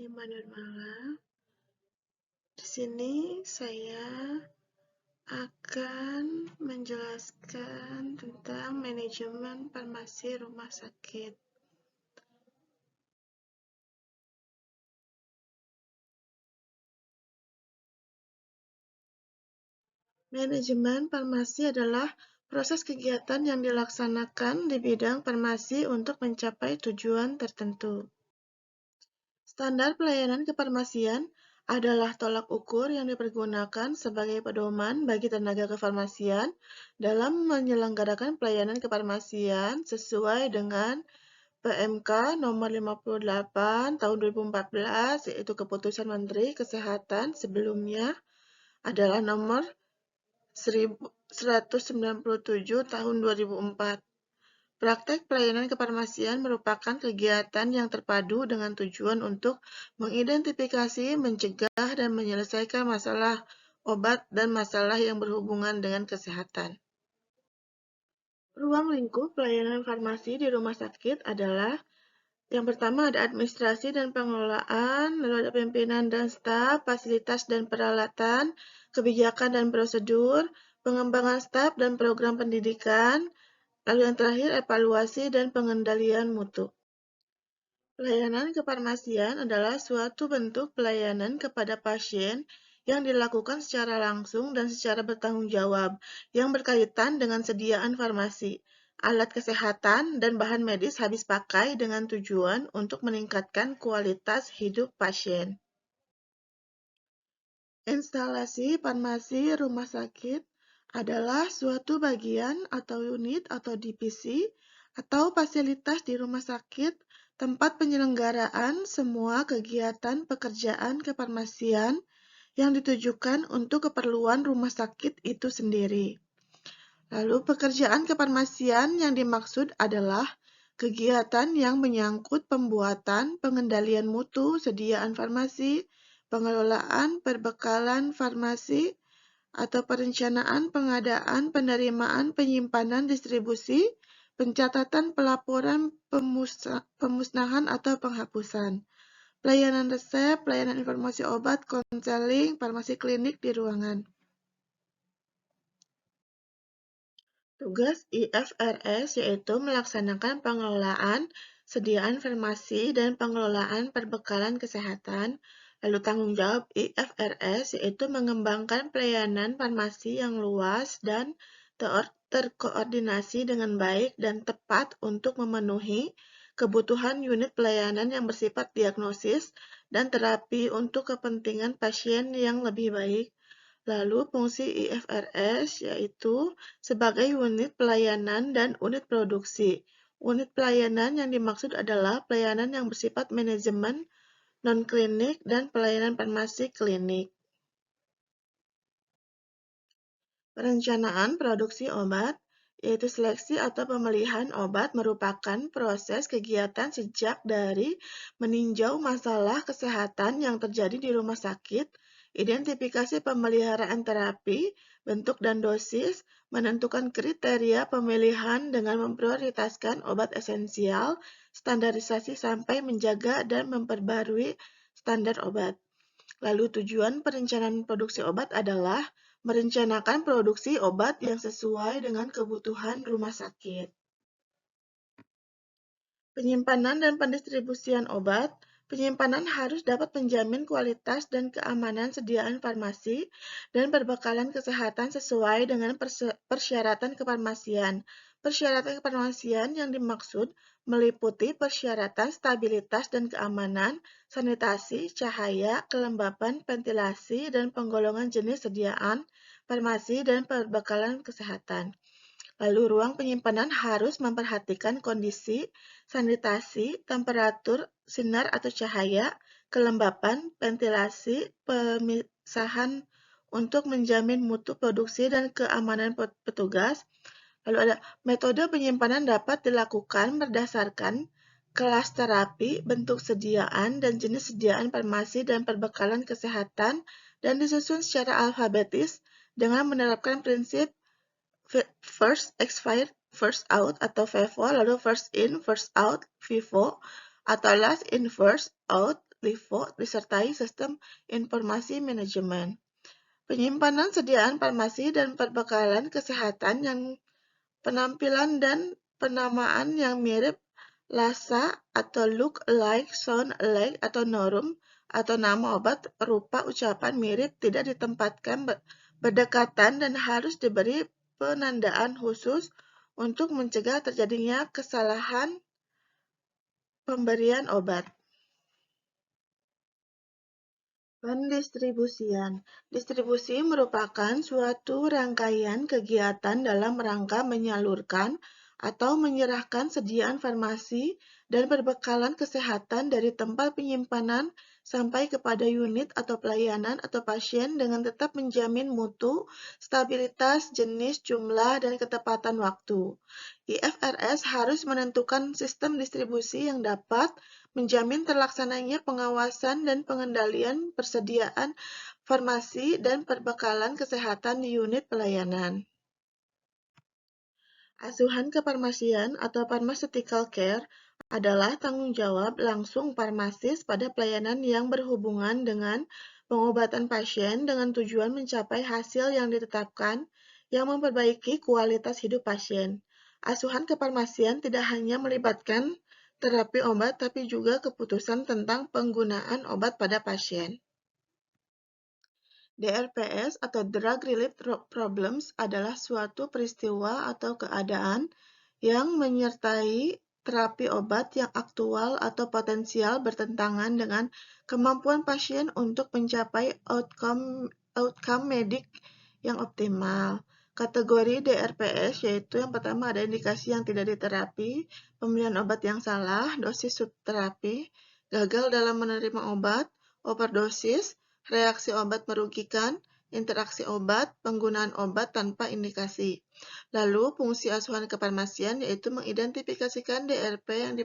Nurmala. Di sini saya akan menjelaskan tentang manajemen farmasi rumah sakit. Manajemen farmasi adalah proses kegiatan yang dilaksanakan di bidang farmasi untuk mencapai tujuan tertentu. Standar pelayanan kefarmasian adalah tolak ukur yang dipergunakan sebagai pedoman bagi tenaga kefarmasian dalam menyelenggarakan pelayanan kefarmasian sesuai dengan PMK nomor 58 tahun 2014, yaitu Keputusan Menteri Kesehatan sebelumnya adalah nomor 197 tahun 2004. Praktek pelayanan kefarmasian merupakan kegiatan yang terpadu dengan tujuan untuk mengidentifikasi, mencegah, dan menyelesaikan masalah obat dan masalah yang berhubungan dengan kesehatan. Ruang lingkup pelayanan farmasi di rumah sakit adalah yang pertama ada administrasi dan pengelolaan, lalu ada pimpinan dan staf, fasilitas dan peralatan, kebijakan dan prosedur, pengembangan staf dan program pendidikan, lalu yang terakhir evaluasi dan pengendalian mutu. Pelayanan kefarmasian adalah suatu bentuk pelayanan kepada pasien yang dilakukan secara langsung dan secara bertanggung jawab, yang berkaitan dengan sediaan farmasi, alat kesehatan, dan bahan medis habis pakai dengan tujuan untuk meningkatkan kualitas hidup pasien. Instalasi farmasi rumah sakit adalah suatu bagian atau unit atau divisi atau fasilitas di rumah sakit tempat penyelenggaraan semua kegiatan pekerjaan kefarmasian yang ditujukan untuk keperluan rumah sakit itu sendiri. Lalu pekerjaan kefarmasian yang dimaksud adalah kegiatan yang menyangkut pembuatan, pengendalian mutu, sediaan farmasi, pengelolaan perbekalan farmasi, atau perencanaan, pengadaan, penerimaan, penyimpanan, distribusi, pencatatan, pelaporan, pemusnahan atau penghapusan, pelayanan resep, pelayanan informasi obat, konseling, farmasi klinik di ruangan. Tugas IFRS yaitu melaksanakan pengelolaan, sediaan farmasi, dan pengelolaan perbekalan kesehatan. Lalu tanggung jawab IFRS yaitu mengembangkan pelayanan farmasi yang luas dan terkoordinasi dengan baik dan tepat untuk memenuhi kebutuhan unit pelayanan yang bersifat diagnosis dan terapi untuk kepentingan pasien yang lebih baik. Lalu fungsi IFRS yaitu sebagai unit pelayanan dan unit produksi. Unit pelayanan yang dimaksud adalah pelayanan yang bersifat manajemen, non-klinik, dan pelayanan farmasi klinik. Perencanaan produksi obat, yaitu seleksi atau pemilihan obat merupakan proses kegiatan sejak dari meninjau masalah kesehatan yang terjadi di rumah sakit, identifikasi pemeliharaan terapi, bentuk dan dosis, menentukan kriteria pemilihan dengan memprioritaskan obat esensial, standarisasi sampai menjaga dan memperbarui standar obat. Lalu tujuan perencanaan produksi obat adalah merencanakan produksi obat yang sesuai dengan kebutuhan rumah sakit. Penyimpanan dan pendistribusian obat. Penyimpanan harus dapat menjamin kualitas dan keamanan sediaan farmasi dan perbekalan kesehatan sesuai dengan persyaratan kefarmasian. Persyaratan kefarmasian yang dimaksud meliputi persyaratan stabilitas dan keamanan, sanitasi, cahaya, kelembapan, ventilasi, dan penggolongan jenis sediaan farmasi dan perbekalan kesehatan. Lalu ruang penyimpanan harus memperhatikan kondisi, sanitasi, temperatur, sinar atau cahaya, kelembapan, ventilasi, pemisahan untuk menjamin mutu produksi dan keamanan petugas. Lalu ada metode penyimpanan dapat dilakukan berdasarkan kelas terapi, bentuk sediaan, dan jenis sediaan farmasi dan perbekalan kesehatan dan disusun secara alfabetis dengan menerapkan prinsip first expired, first out atau FIFO, lalu first in, first out, FIFO, atau last in, first out, LIFO disertai sistem informasi manajemen. Penyimpanan sediaan farmasi dan perbekalan kesehatan yang penampilan dan penamaan yang mirip lasa atau look alike, sound alike, atau norum atau nama obat rupa ucapan mirip tidak ditempatkan berdekatan dan harus diberi penandaan khusus untuk mencegah terjadinya kesalahan pemberian obat. Pendistribusian. Distribusi merupakan suatu rangkaian kegiatan dalam rangka menyalurkan atau menyerahkan sediaan farmasi dan perbekalan kesehatan dari tempat penyimpanan sampai kepada unit atau pelayanan atau pasien dengan tetap menjamin mutu, stabilitas, jenis, jumlah, dan ketepatan waktu. IFRS harus menentukan sistem distribusi yang dapat menjamin terlaksananya pengawasan dan pengendalian persediaan farmasi dan perbekalan kesehatan di unit pelayanan. Asuhan kefarmasian atau pharmaceutical care adalah tanggung jawab langsung farmasis pada pelayanan yang berhubungan dengan pengobatan pasien dengan tujuan mencapai hasil yang ditetapkan yang memperbaiki kualitas hidup pasien. Asuhan kefarmasian tidak hanya melibatkan terapi obat, tapi juga keputusan tentang penggunaan obat pada pasien. DRPS atau Drug Related Problems adalah suatu peristiwa atau keadaan yang menyertai terapi obat yang aktual atau potensial bertentangan dengan kemampuan pasien untuk mencapai outcome medik yang optimal. Kategori DRPS yaitu yang pertama ada indikasi yang tidak diterapi, pemilihan obat yang salah, dosis subterapi, gagal dalam menerima obat, overdosis, reaksi obat merugikan, interaksi obat, penggunaan obat tanpa indikasi. Lalu, fungsi asuhan kefarmasian yaitu mengidentifikasikan DRP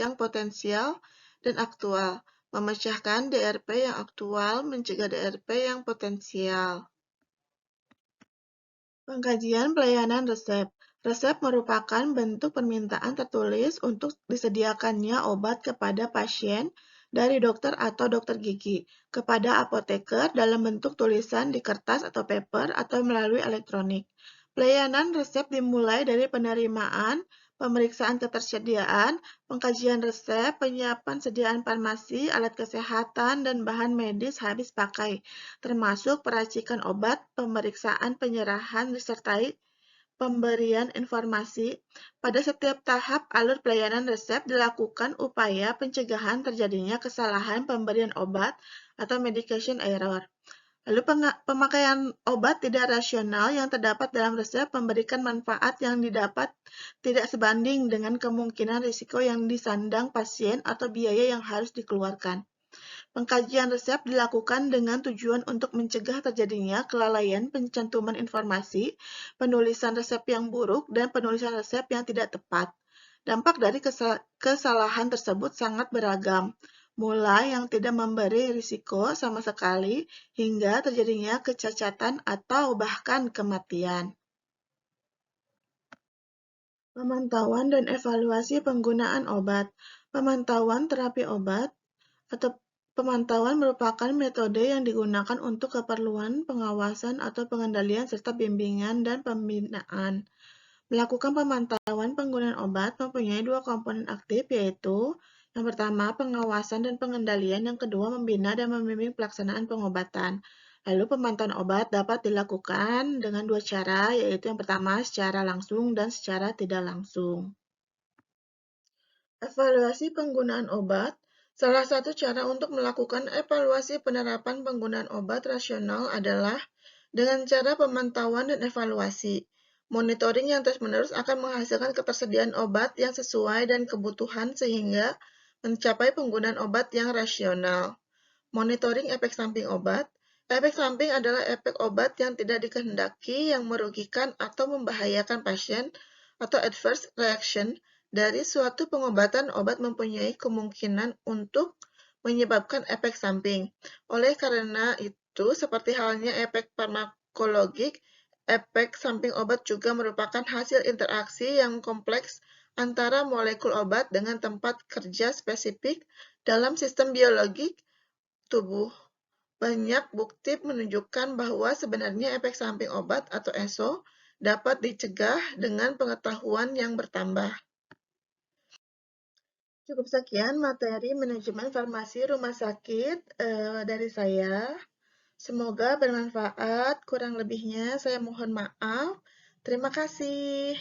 yang potensial dan aktual, memecahkan DRP yang aktual, mencegah DRP yang potensial. Pengkajian pelayanan resep. Resep merupakan bentuk permintaan tertulis untuk disediakannya obat kepada pasien dari dokter atau dokter gigi, kepada apoteker dalam bentuk tulisan di kertas atau paper atau melalui elektronik. Pelayanan resep dimulai dari penerimaan, pemeriksaan ketersediaan, pengkajian resep, penyiapan sediaan farmasi, alat kesehatan, dan bahan medis habis pakai, termasuk peracikan obat, pemeriksaan penyerahan disertai pemberian informasi. Pada setiap tahap alur pelayanan resep dilakukan upaya pencegahan terjadinya kesalahan pemberian obat atau medication error. Lalu pemakaian obat tidak rasional yang terdapat dalam resep memberikan manfaat yang didapat tidak sebanding dengan kemungkinan risiko yang disandang pasien atau biaya yang harus dikeluarkan. Pengkajian resep dilakukan dengan tujuan untuk mencegah terjadinya kelalaian pencantuman informasi, penulisan resep yang buruk, dan penulisan resep yang tidak tepat. Dampak dari kesalahan tersebut sangat beragam, mulai yang tidak memberi risiko sama sekali hingga terjadinya kecacatan atau bahkan kematian. Pemantauan dan evaluasi penggunaan obat. Pemantauan terapi obat atau pemantauan merupakan metode yang digunakan untuk keperluan pengawasan atau pengendalian serta bimbingan dan pembinaan. Melakukan pemantauan penggunaan obat mempunyai dua komponen aktif, yaitu yang pertama pengawasan dan pengendalian, yang kedua membina dan membimbing pelaksanaan pengobatan. Lalu pemantauan obat dapat dilakukan dengan dua cara, yaitu yang pertama secara langsung dan secara tidak langsung. Evaluasi penggunaan obat. Salah satu cara untuk melakukan evaluasi penerapan penggunaan obat rasional adalah dengan cara pemantauan dan evaluasi. Monitoring yang terus-menerus akan menghasilkan ketersediaan obat yang sesuai dan kebutuhan sehingga mencapai penggunaan obat yang rasional. Monitoring efek samping obat. Efek samping adalah efek obat yang tidak dikehendaki yang merugikan atau membahayakan pasien atau adverse reaction dari suatu pengobatan. Obat mempunyai kemungkinan untuk menyebabkan efek samping. Oleh karena itu, seperti halnya efek farmakologik, efek samping obat juga merupakan hasil interaksi yang kompleks antara molekul obat dengan tempat kerja spesifik Dalam sistem biologi tubuh, banyak bukti menunjukkan bahwa sebenarnya efek samping obat atau ESO dapat dicegah dengan pengetahuan yang bertambah. Cukup sekian materi manajemen farmasi rumah sakit dari saya. Semoga bermanfaat. Kurang lebihnya saya mohon maaf. Terima kasih.